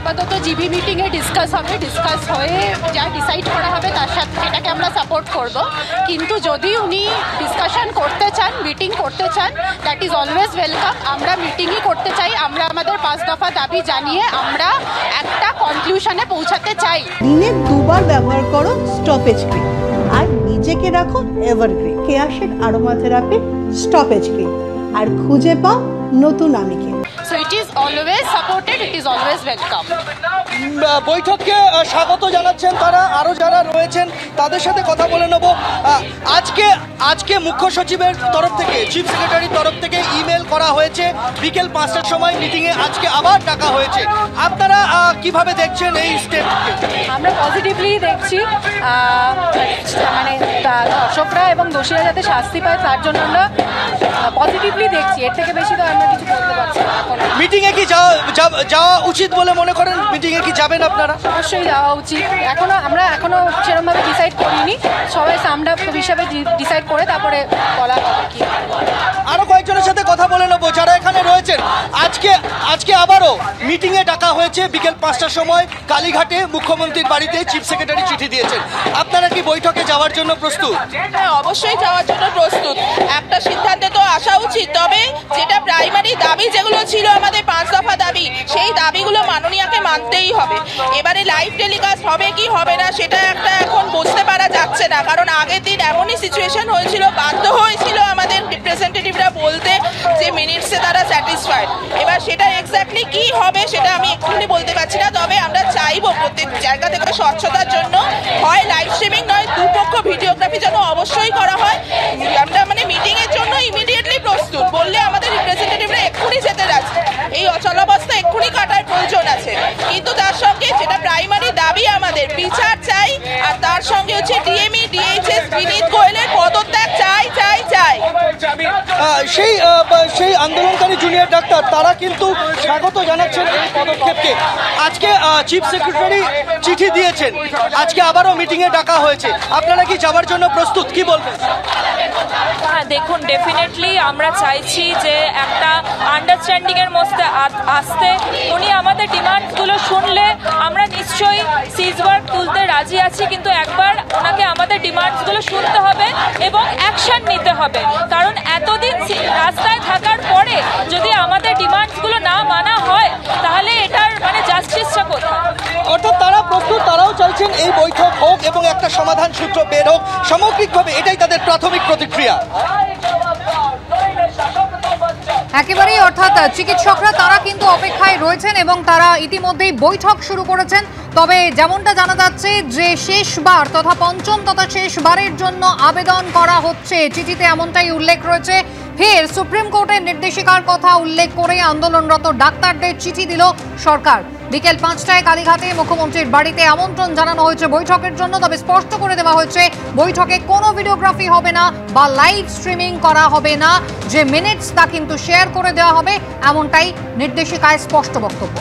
আপাতত জিবি মিটিংয়ে ডিসকাস হয়ে যা ডিসাইড করা হবে তার সাথে সেটাকে আমরা সাপোর্ট করব। কিন্তু যদি উনি ডিসকাশন করতে চান, মিটিং করতে চান, দ্যাট ইজ অলওয়েজ ওয়েলকাম। আমরা মিটিংই করতে চাই, আমরা আমাদের 5 দফা দাবি জানিয়ে আমরা একটা কনক্লুশনে পৌঁছাতে চাই। দিনে 2 বার ব্যবহার করো স্টপেজ ক্রিম আর নিজেকে রাখো evergreen. Keya Seth aroma therapy stoppage cream আর খুঁজে পাও নতুন আমিকে। So it is always supported, it is always welcome. বৈঠককে স্বাগত জানাচ্ছেন তারা, আরো যারা রয়েছেন তাদের সাথে কথা বলে নেব। আজকে মুখ্য সচিবের তরফ থেকে, চিফ সেক্রেটারির তরফ থেকে ইমেল করা হয়েছে, বিকেল 5টার সময় মিটিংয়ে আজকে আবার ডাকা হয়েছে। আপনারা কিভাবে দেখছেন এই স্টেপকে? আমরা পজিটিভলি দেখছি, মানে দর্শকরা এবং দোষীরা যাতে শাস্তি পায় তার জন্য আমরা পজিটিভলি দেখছি। এর থেকে বেশি তো আমরা কিছু বলতে পারছি না। মিটিংয়ে কি যাওয়া উচিত বলে মনে করেন? মিটিংয়ে কি যাবেন আপনারা? অবশ্যই যাওয়া উচিত। আমরা এখনো সেরকমভাবে ডিসাইড করিনি, সবাই সামডাপ হিসাবে ডিসাইড করে তারপরে বলা হবে কি। আরো কয়েকজনের সাথে কথা বলে নেবো যারা এখানে রয়েছেন। আজকে আবারও মিটিংয়ে ডাকা হয়েছে বিকেল 5টার সময় কালীঘাটে মুখ্যমন্ত্রীর বাড়িতে চিফ সেক্রেটারি চিঠি দিয়েছেন। আপনারা কি বৈঠকে যাওয়ার জন্য প্রস্তুত? হ্যাঁ, অবশ্যই যাওয়ার জন্য প্রস্তুত। একটা সিদ্ধান্তে তো আসা উচিত, তবে যেটা প্রাইমারি দাবি যেগুলো ছিল আমাদের 5 দফা দাবি, সেই দাবিগুলো মাননীয়াকে মানতেই হবে। এবারে লাইভ টেলিকাস্ট হবে কি হবে না সেটা একটা এখন বুঝতে পারা যাচ্ছে না, কারণ আগের দিন এমনই সিচুয়েশন হয়েছিল, বাধ্য হয়েছিল আমাদের রিপ্রেজেন্টেটিভরা বলতে যে মিনিটসে তারা স্যাটিসফাইড। এবার সেটা এক্স্যাক্টলি কি হবে সেটা আমি এক্ষুনি বলতে পারছি না, তবে আমরা চাইবো প্রত্যেক জায়গা থেকে স্বচ্ছতার জন্য হয় লাইভ স্ট্রিমিং নয় দুপক্ষ ভিডিওগ্রাফি যেন অবশ্যই করা হয়। আমরা মানে মিটিংয়ের জন্য ইমিডিয়েটলি প্রস্তুত, বললে আমাদের রিপ্রেজেন্টেটিভরা এক্ষুনি যেতে রাজি। এই অচলাবস্থা এক্ষুনি কাটার প্রয়োজন আছে, কিন্তু তার সঙ্গে যেটা প্রাইমারি দাবি আমাদের বিচার চাই, আর তার সঙ্গে হচ্ছে ডিএমই ডিএইচএস বিনীত গোয়েলের পদত্যাগ চাই চাই চাই। সেই আন্দোলনকারী জুনিয়র ডাক্তার তারা কিন্তু স্বাগত জানাচ্ছেন এই পদক্ষেপকে। আজকে চিফ সেক্রেটারি চিঠি দিয়েছেন, আজকে আবারও মিটিংয়ে ডাকা হয়েছে। আপনারা কি যাওয়ার জন্য প্রস্তুত? কি বলবেন? হ্যাঁ, দেখুন, ডেফিনেটলি আমরা চাইছি যে একটা আন্ডারস্ট্যান্ডিংয়ের মধ্যে আসতে। উনি আমাদের ডিমান্ডগুলো শুনলে আমরা নিশ্চয়ই সিজওয়ার্ক তুলতে রাজি আছি, কিন্তু একবার ওনাকে আমাদের ডিমান্ডসগুলো শুনতে হবে এবং অ্যাকশন নিতে হবে। কারণ এতদিন রাস্তায় থাকার পরে যদি আমাদের ডিমান্ডসগুলো না মানা হয় তাহলে এটার মানে জাস্টিসটা কোথায়? অর্থাৎ তারা প্রস্তুত, তারাও চাইছেন এই বৈঠক হোক এবং একটা সমাধান সূত্র বের হোক। সামগ্রিকভাবে এটাই তাদের প্রাথমিক প্রতিক্রিয়া। একেবারেই, অর্থাৎ চিকিৎসকরা তারা কিন্তু অপেক্ষায় রয়েছেন এবং তারা ইতিমধ্যেই বৈঠক শুরু করেছেন। তবে যেমনটা জানা যাচ্ছে যে শেষবার তথা পঞ্চম তথা শেষবারের জন্য আবেদন করা হচ্ছে, চিঠিতে এমনটাই উল্লেখ রয়েছে। ফের সুপ্রিম কোর্টের নির্দেশিকার কথা উল্লেখ করে আন্দোলনরত ডাক্তারদের চিঠি দিল সরকার। বিকেল 5টায় কালীঘাটে মুখ্যমন্ত্রীর বাড়িতে আমন্ত্রণ জানানো হয়েছে বৈঠকের জন্য। তবে স্পষ্ট করে দেওয়া হয়েছে বৈঠকে কোনো ভিডিওগ্রাফি হবে না বা লাইভ স্ট্রিমিং করা হবে না, যে মিনিটস তা কিন্তু শেয়ার করে দেওয়া হবে, এমনটাই নির্দেশিকায় স্পষ্ট বক্তব্য।